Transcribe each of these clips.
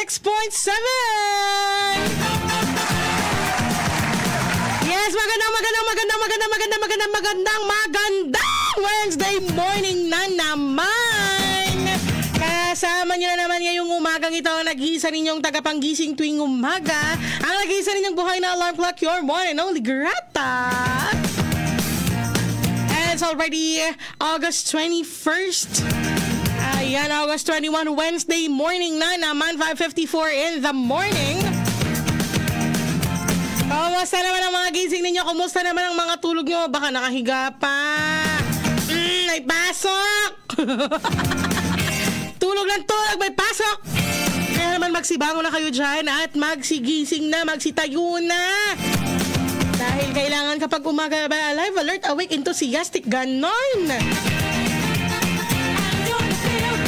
Yes, magandang Wednesday morning na naman. Kasama niyo na naman ngayong umagang ito ang nag-iisa ninyong tagapanggising tuwing umaga, ang nag-iisa ninyong buhay na alarm clock, your one and only Greta. And it's already August 21st. Ayan, August 21, Wednesday morning na naman, 5:54 in the morning. Kumusta naman ang mga gising ninyo? Kumusta naman ang mga tulog nyo? Baka nakahiga pa. May pasok! Tulog lang tulog, may pasok! Kaya naman magsibango na kayo dyan at magsigising na, magsitayo na. Dahil kailangan kapag umaga ba, alive, alert, awake, enthusiastic, ganon.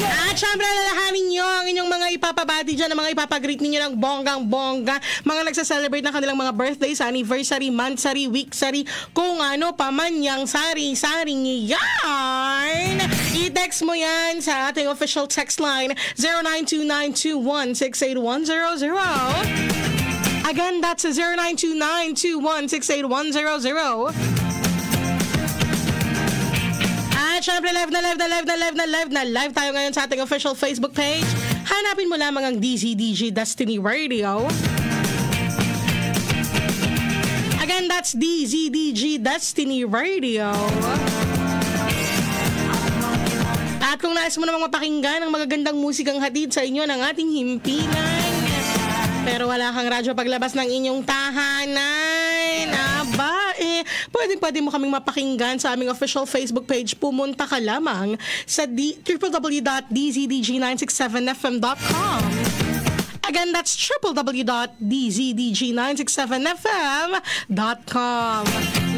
At syempre, lalahanin nyo ang inyong mga ipapabati dyan, ang mga ipapagreet ninyo ng bonggang-bongga, mga nagsaselebrate ng kanilang mga birthdays, anniversary, monthsary, weeksary, kung ano pa man yang sari-saring yarn. I-text mo yan sa ating official text line 0929216810. Again, that's 0929216810. At syempre, live tayo ngayon sa ating official Facebook page. Hanapin mo lamang ang DZDG Destiny Radio. Again, that's DZDG Destiny Radio. At kung nais mo namang mapakinggan ang magagandang musikang hatid sa inyo ng ating himpilan, pero wala kang radyo paglabas ng inyong tahanan, pwede mo kaming mapakinggan sa aming official Facebook page. Pumunta ka lamang sa www.dzdg967fm.com. Again, that's www.dzdg967fm.com.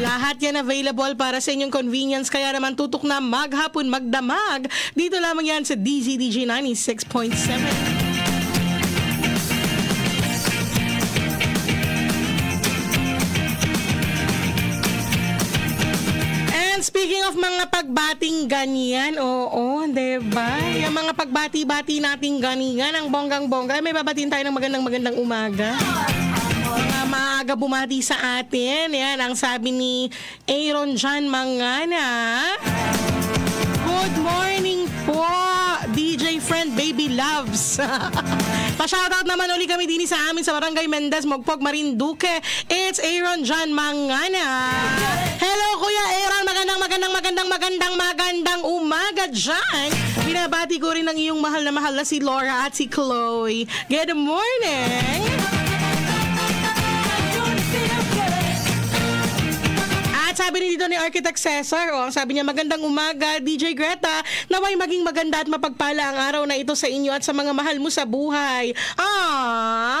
Lahat yan available para sa inyong convenience, kaya naman tutok na maghapon, magdamag. Dito lamang yan sa DZDG 96.7. Speaking of mga pagbating ganyan, oo, diba? Yung mga pagbati-bati nating ganyan, ang bonggang-bongga, may babatiin tayo ng magandang umaga. Mga maaga bumati sa atin, yan, ang sabi ni Aaron John Mangana. Good morning po, DJ friend Baby Loves. Pa-shoutout naman uli kami din sa amin sa Barangay Mendez, Mogpog, Marinduque. It's Aaron John Mangana. Hello Kuya Aaron, magandang umaga dyan. Binabati ko rin ang iyong mahal na si Laura at si Chloe. Good morning. Sabi ni dito ni Architect Cesar, sabi niya, magandang umaga, DJ Greta. Naway maging maganda at mapagpala ang araw na ito sa inyo at sa mga mahal mo sa buhay.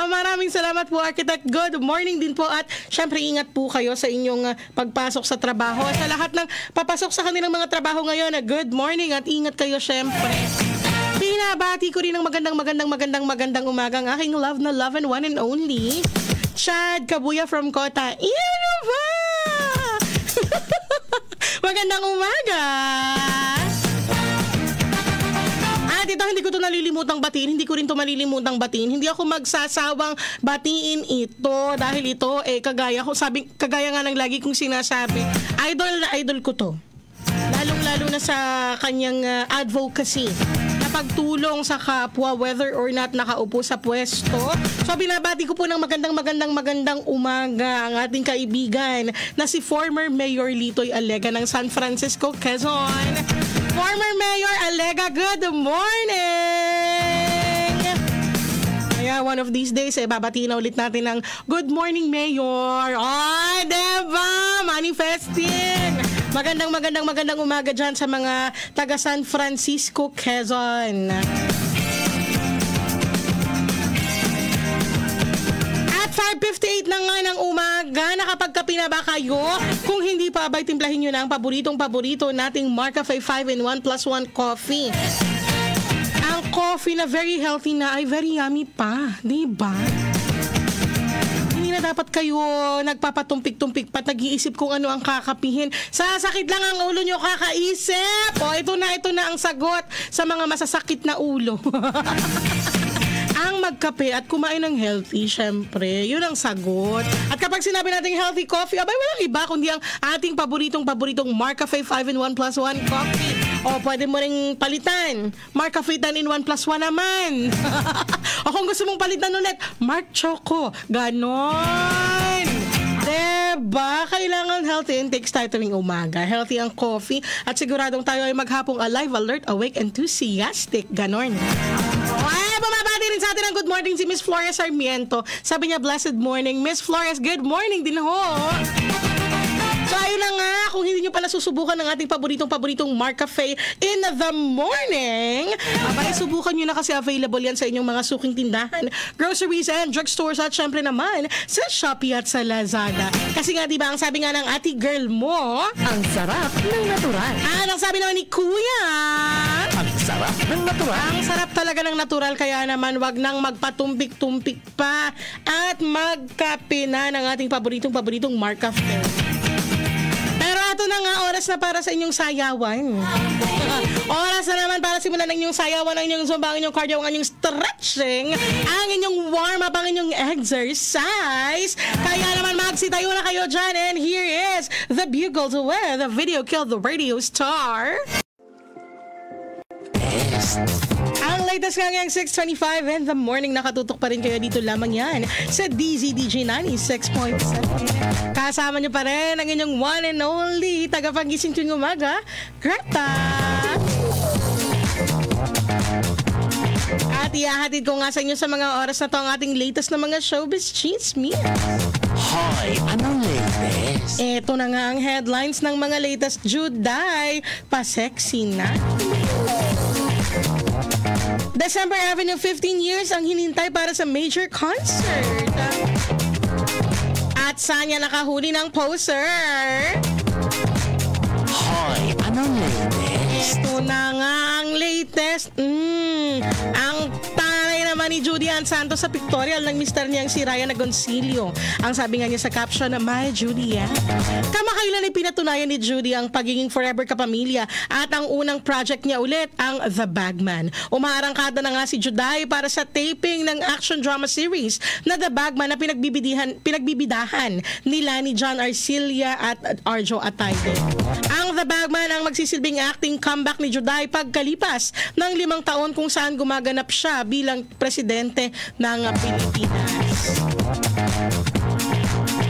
Maraming salamat po, Architect. Good morning din po at syempre ingat po kayo sa inyong pagpasok sa trabaho. At sa lahat ng papasok sa kanilang mga trabaho ngayon, good morning at ingat kayo syempre. Pinabati ko rin ng magandang umaga ang aking love and one and only Chad Kabuya from Kota. Inuva! Magandang umaga! At ito, hindi ko ito nalilimutang batiin. Hindi ko rin ito malilimutang batiin. Hindi ako magsasawang batiin ito. Dahil ito, kagaya nga ng lagi kong sinasabi, idol ko to. Lalong-lalo na sa kanyang advocacy. Pagtulong sa kapwa, whether or not nakaupo sa pwesto. So binabati ko po ng magandang umaga ang ating kaibigan na si former Mayor Litoy Alega ng San Francisco, Quezon. Former Mayor Alega, good morning! Kaya one of these days, babatiin na ulit natin ng good morning, Mayor. Diba? Manifesting! Magandang umaga dyan sa mga taga San Francisco, Quezon. At 5:58 na nga ng umaga, nakapagkape na ba kayo? Kung hindi pa, abay timplahin nyo na ang paborito nating Marcafe 5-in-1+1 coffee. Ang coffee na very healthy na ay very yummy pa, diba? Na dapat kayo nagpapatumpik-tumpik pa, nag-iisip kung ano ang kakapihin. Sasakit lang ang ulo nyo kakaisip. Ito na ang sagot sa mga masasakit na ulo. ang magkape at kumain ng healthy, syempre. Yun ang sagot. At kapag sinabi natin healthy coffee, abay walang iba kundi ang ating paboritong Marcafe 5-in-1 plus 1 coffee. O pwede mo ring palitan. Marcafe 10-in-1 plus 1 naman. O kung gusto mong palitan ulit, Marc Choco. Ganon. Diba? Kailangan healthy intakes tayo tuwing umaga. Healthy ang coffee at siguradong tayo ay maghapong alive, alert, awake, enthusiastic. Ganon. Ay, bumabati rin sa atin ang good morning si Miss Flores Sarmiento. Sabi niya, blessed morning. Miss Flores, good morning din ho. So ayun na nga, kung hindi nyo pa nasusubukan ng ating paboritong Marcafe in the morning, abay subukan nyo na kasi available yan sa inyong mga suking tindahan, groceries and drugstores at syempre naman sa Shopee at sa Lazada. Kasi nga diba, ang sabi nga ng ate girl mo, ang sarap ng natural. At ang sabi naman ni Kuya, ang sarap ng natural. Ang sarap talaga ng natural, kaya naman wag nang magpatumpik-tumpik pa at magkape na ng ating paboritong Marcafe. Pero ito na nga, oras na para sa inyong sayawan. Oras na naman para simulan ng inyong sayawan, ang inyong zumba, ang inyong cardio, ang inyong stretching, ang inyong warm-up, ang inyong exercise. Kaya naman magsitayo na kayo dyan. And here is the Bugle to where the video killed the radio star. Ang latest nga ngayong 6:25 in the morning, nakatutok pa rin kayo dito lamang yan sa DZDJ 96.7. Kasama nyo pa rin ang inyong one and only tagapagising tuwing umaga, Greta. At ihahatid ko nga sa inyo sa mga oras na to ang ating latest na mga showbiz chismis. Hoy, anong latest? Ito na nga ang headlines ng mga latest Juday, pa-sexy na. December Avenue, 15 years ang hinintay para sa major concert. At saan niya nakahuli ng poster? Hoy, anong latest? Ito na nga ang latest. Ang tanay naman ni Judy Ann Santos sa pictorial ng mister niyang si Ryan Agoncillo. Ang sabi nga niya sa caption na, "My Judy Ann." Kamakailan ay pinatunayan ni Judy ang pagiging forever kapamilya at ang unang project niya ulit, ang The Bagman. Umaarangkada na nga si Juday para sa taping ng action drama series na The Bagman na pinagbibidahan nila ni John Arcilla at Arjo Atayde. Ang The Bagman ang magsisilbing acting comeback ni Juday pagkalipas ng 5 taon kung saan gumaganap siya bilang presidente ng Pilipinas.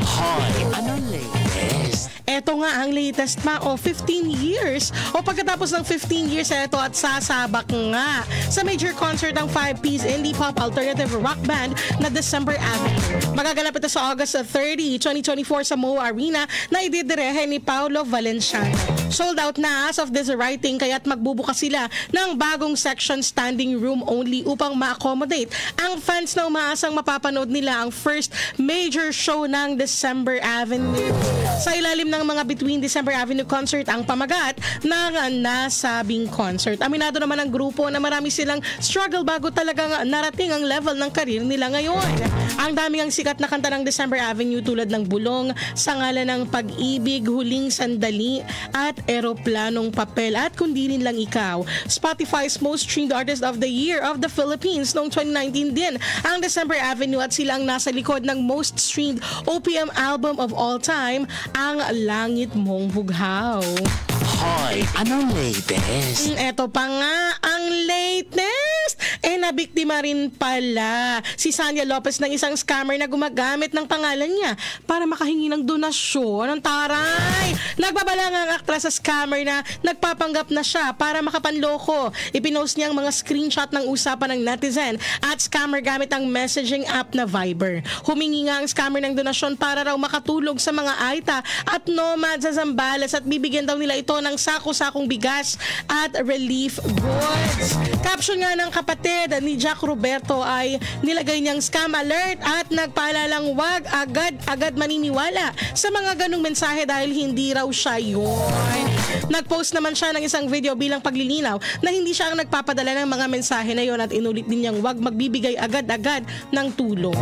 Hoy, anong latest? Eto nga ang latest pa, 15 years. O pagkatapos ng 15 years, eto at sasabak nga sa major concert ng 5-piece indie pop alternative rock band na December Avenue. Magaganap ito sa August 30, 2024 sa MOA Arena na ididirehe ni Paolo Valenciano. Sold out na as of this writing, kaya't magbubukas sila ng bagong section standing room only upang ma-accommodate ang fans na umaasang mapapanood nila ang first major show ng December Avenue. Sa ilalim ng mga Between December Avenue concert ang pamagat ng nasabing concert. Aminado naman ang grupo na marami silang struggle bago talagang narating ang level ng karir nila ngayon. Ang daming ang sikat na kanta ng December Avenue tulad ng Bulong, Sa Ngalan ng Pag-ibig, Huling Sandali at Eroplanong Papel at Kundi Rin Lang Ikaw. Spotify's most streamed artist of the year of the Philippines noong 2019 din ang December Avenue at sila ang nasa likod ng most streamed OPM album of all time, ang Langit Mong Bughaw. Hoy, anong latest? Eto pa nga ang latest. Nabiktima rin pala si Sanya Lopez ng isang scammer na gumagamit ng pangalan niya para makahingi ng donasyon. Ang taray! Nagbabala nga ang aktres sa scammer na nagpapanggap na siya para makapanloko. Ipinost niya ang mga screenshot ng usapan ng netizen at scammer gamit ang messaging app na Viber. Humingi nga ang scammer ng donasyon para raw makatulog sa mga Aita at nomad sa Zambales at bibigyan daw nila ito ng sako-sakong bigas at relief goods. Caption nga ng kapatid ni Jack Roberto ay nilagay niyang scam alert at nagpaalalang wag agad maniniwala sa mga ganong mensahe dahil hindi raw siya yun. Nagpost naman siya ng isang video bilang paglilinaw na hindi siya ang nagpapadala ng mga mensahe na yon at inulit din niyang wag magbibigay agad-agad ng tulong.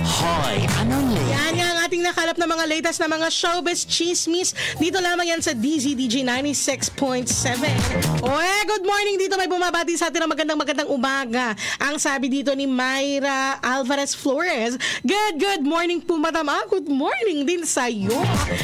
Hoy, anong latest? Yan nga ang ating pinakakalap na mga latest na mga showbiz chismis. Dito lamang yan sa DZDG 96.7. Good morning dito. May bumabati sa atin ng magandang umaga. Ang sabi dito ni Myra Alvarez Flores, good morning po, madam. Good morning din sa'yo.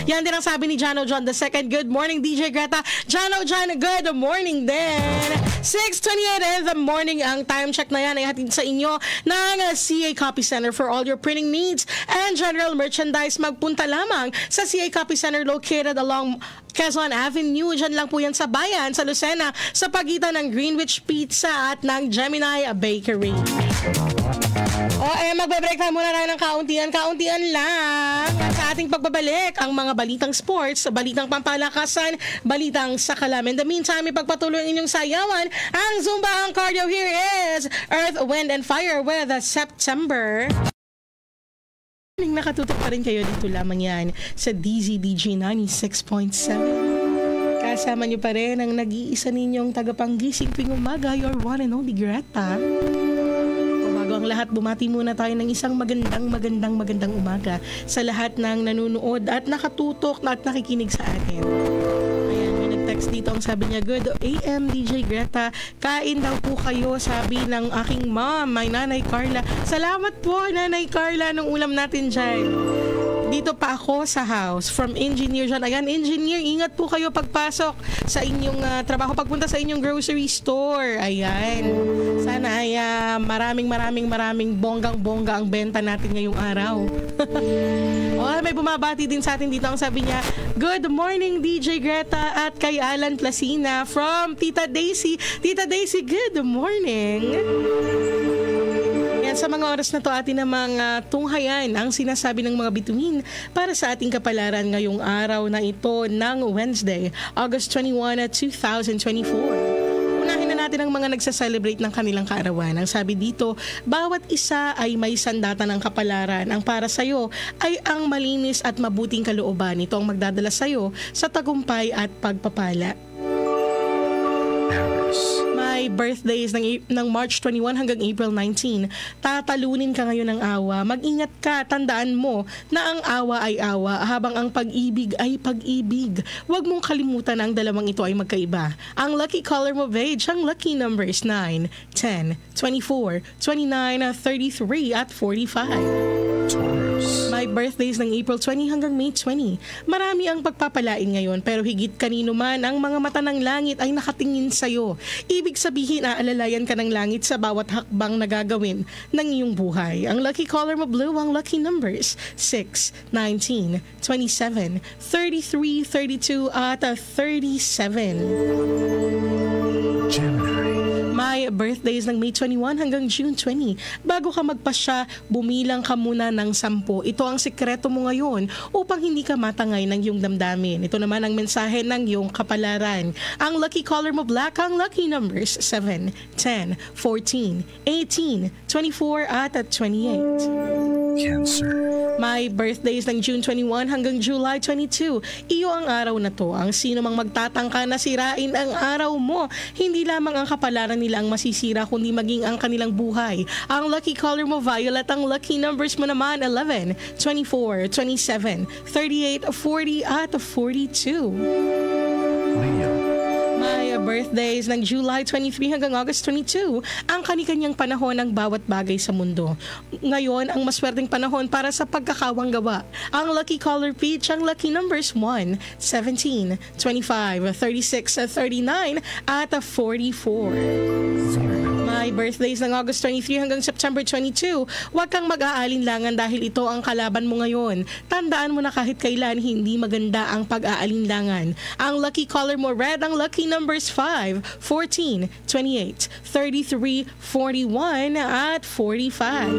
Yan din ang sabi ni Jano John II. Good morning, DJ Greta. Jano John, good morning din. 6:28 in the morning. Ang time check na yan ay hatid sa inyo ng CA Copy Center for all your printing needs and general merchandise. Magpunta lamang sa CA Copy Center located along Quezon Avenue. Diyan lang po yan sa bayan, sa Lucena, sa pagitan ng Greenwich Pizza at ng Gemini Bakery. Magbe-break tayo muna ng kauntian lang sa ating pagbabalik. Ang mga balitang sports, balitang pampalakasan, balitang sakalam. In the meantime, ipagpatuloy ang inyong sayawan. Ang Zumba, ang cardio. Here is Earth, Wind, and Fire with September. Nakatutok pa rin kayo dito lamang yan sa DZDG 96.7. Kasama nyo pa rin ang nag-iisa ninyong tagapanggising tuwing umaga, your one and only Greta. Bago ang lahat, bumati muna tayo ng isang magandang umaga sa lahat ng nanunood at nakatutok at nakikinig sa atin. Ayan, may nag-text dito, ang sabi niya, good AM DJ Greta, kain daw po kayo, sabi ng aking mom, may Nanay Carla. Salamat po, Nanay Carla, nung ulam natin dyan. Dito pa ako sa house from engineer dyan. Ayan, engineer, ingat po kayo pagpasok sa inyong trabaho, pagpunta sa inyong grocery store. Ayan, sana ay maraming bonggang-bongga ang benta natin ngayong araw. May bumabati din sa atin dito. Ang sabi niya, good morning DJ Greta at kay Alan Placina from Tita Daisy. Tita Daisy, good morning. Yan, sa mga oras na to atin namang tunghayan ang sinasabi ng mga bituin para sa ating kapalaran ngayong araw na ito ng Wednesday, August 21, 2024. Unahin na natin ang mga nagsa-celebrate ng kanilang kaarawan. Ang sabi dito, bawat isa ay may sandata ng kapalaran. Ang para sa'yo ay ang malinis at mabuting kalooban. Ito ang magdadala sa'yo sa tagumpay at pagpapala. May birthdays ng March 21 hanggang April 19. Tatalunin ka ngayon ng awa. Mag-ingat ka. Tandaan mo na ang awa ay awa habang ang pag-ibig ay pag-ibig. Huwag mong kalimutan na ang dalawang ito ay magkaiba. Ang lucky color mo, Vage, ang lucky numbers 9, 10, 24, 29, 33 at 45. May birthdays ng April 20 hanggang May 20. Marami ang pagpapalain ngayon pero higit kanino man ang mga mata ng langit ay nakatingin sa'yo. Ibig sabihin, aalalayan ka ng langit sa bawat hakbang na gagawin ng iyong buhay. Ang lucky color mo, blue, ang lucky numbers 6, 19, 27, 33, 32 at 37. Gemini. May birthdays ng May 21 hanggang June 20. Bago ka magpasya, bumilang ka muna ng 10. Ito ang sikreto mo ngayon upang hindi ka matangay ng iyong damdamin. Ito naman ang mensahe ng iyong kapalaran. Ang lucky color mo, black, ang lucky numbers 7, 10, 14, 18, 24 at 28. Cancer. May birthdays ng June 21 hanggang July 22. Iyo ang araw na to. Ang sino mang magtatangka na sirain ang araw mo, hindi lamang ang kapalaran nila ang masisira kundi maging ang kanilang buhay. Ang lucky color mo, violet, ang lucky numbers mo naman 11, 24, 27, 38, 40 at 42. Leo. May birthdays ng July 23 hanggang August 22. Ang kani-kanyang panahon ng bawat bagay sa mundo. Ngayon, ang maswerteng panahon para sa pagkakawang gawa. Ang lucky color peach, ang lucky numbers 1, 17, 25, 36, 39 at 44. May birthdays ng August 23 hanggang September 22. Huwag kang mag-aalinlangan dahil ito ang kalaban mo ngayon. Tandaan mo na kahit kailan hindi maganda ang pag-aalinlangan. Ang lucky color mo, red, ang lucky numbers 5, 14, 28, 33, 41 at 45.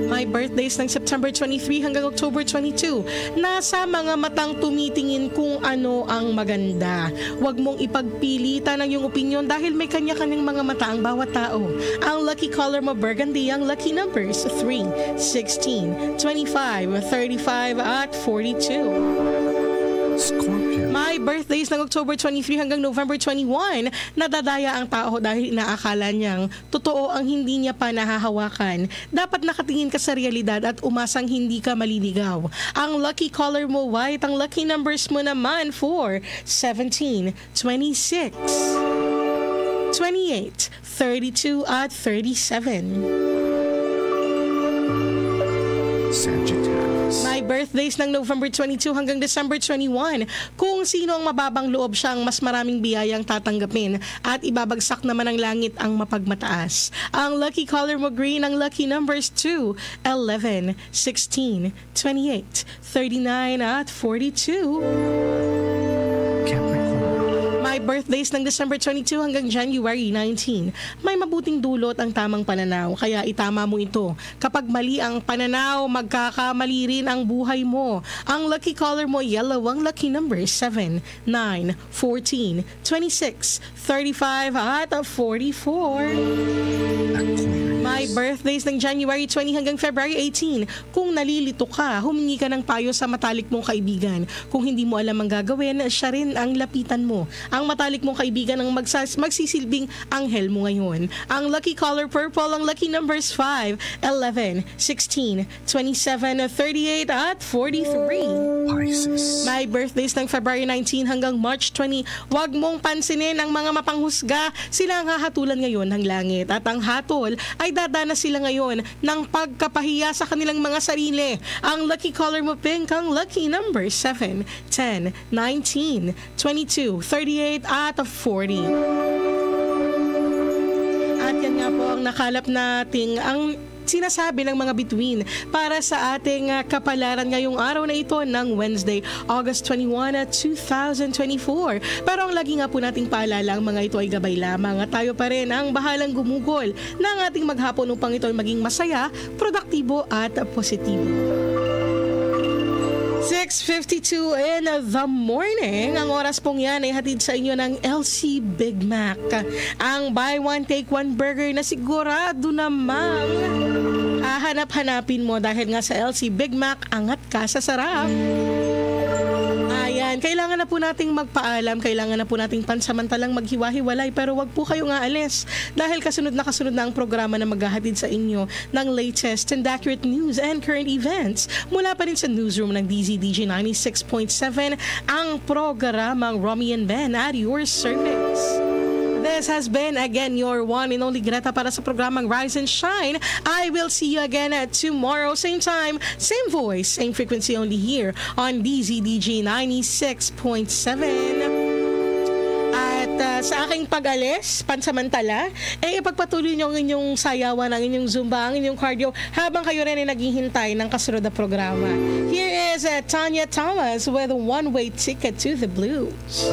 May birthdays ng September 23 hanggang October 22. Nasa mga matang tumitingin kung ano ang maganda. Huwag mong ipagpilitan ang iyong opinyon dahil may kanya-kanyang mga mata ang bawat tao. Ang lucky color mo, burgundy, ang lucky numbers 3, 16, 25, 35 at 42. Scorpio. May birthdays ng October 23 hanggang November 21. Nadadaya ang tao dahil inaakala niyang totoo ang hindi niya pa nahahawakan. Dapat nakatingin ka sa realidad at umasang hindi ka maliligaw. Ang lucky color mo white, ang lucky numbers mo naman 4, 17, 26, 28, 32 at 37. Sagittarius. May birthdays ng November 22 hanggang December 21. Kung sino ang mababang loob siyang mas maraming biyayang tatanggapin at ibabagsak naman ng langit ang mapagmataas. Ang lucky color mo green, ang lucky numbers 2, 11, 16, 28, 39 at 42. Capricorn. May birthdays ng December 22 hanggang January 19. May mabuting dulot ang tamang pananaw, kaya itama mo ito. Kapag mali ang pananaw, magkakamali rin ang buhay mo. Ang lucky color mo yellow, ang lucky number 7, 9, 14, 26, 35 at 44. Aquarius. May birthdays ng January 20 hanggang February 18. Kung nalilito ka, humingi ka ng payo sa matalik mong kaibigan. Kung hindi mo alam ang gagawin, siya rin ang lapitan mo. Ang matalik mong kaibigan ang magsisilbing anghel mo ngayon. Ang lucky color purple, ang lucky numbers 5, 11, 16, 27, 38 at 43. Pisces. May birthdays ng February 19 hanggang March 20. Huwag mong pansinin ang mga mapanghusga. Sila ang hahatulan ngayon ng langit. At ang hatol ay dadanas sila ngayon ng pagkapahiya sa kanilang mga sarili. Ang lucky color mo pink, ang lucky number 7, 10, 19, 22, 38 at 40. At yan nga po ang nakalap nating ang sinasabi ng mga bituin para sa ating kapalaran ngayong araw na ito ng Wednesday, August 21, 2024. Pero ang lagi nga po nating paalala, ang mga ito ay gabay lamang at tayo pa rin ang bahalang gumugol ng ating maghapon upang ito ay maging masaya, produktibo at positibo. 6:52 in the morning. Ang oras pong yan ay hatid sa inyo ng LC Big Mac. Ang buy one take one burger na sigurado namang hahanap-hanapin mo dahil nga sa LC Big Mac, angat ka sa sarap. Ayan, kailangan na po nating magpaalam, kailangan na po nating pansamantalang maghiwa-hiwalay, pero wag po kayong aalis dahil kasunod na ang programa na maghahatid sa inyo ng latest and accurate news and current events. Mula pa rin sa newsroom ng DZDG 96.7, ang programang Romy and Ben at your service. This has been again your one and only Greta para sa programang Rise and Shine. I will see you again at tomorrow, same time, same voice, same frequency, only here on DZDG 96.7. At sa aking pag-alis, pansamantala, ipagpatuloy nyo ang inyong sayawan, ang inyong zumba, ang inyong cardio habang kayo rin ay naghihintay ng kasunod na programa. Here is Tanya Thomas with One Way Ticket to the Blues.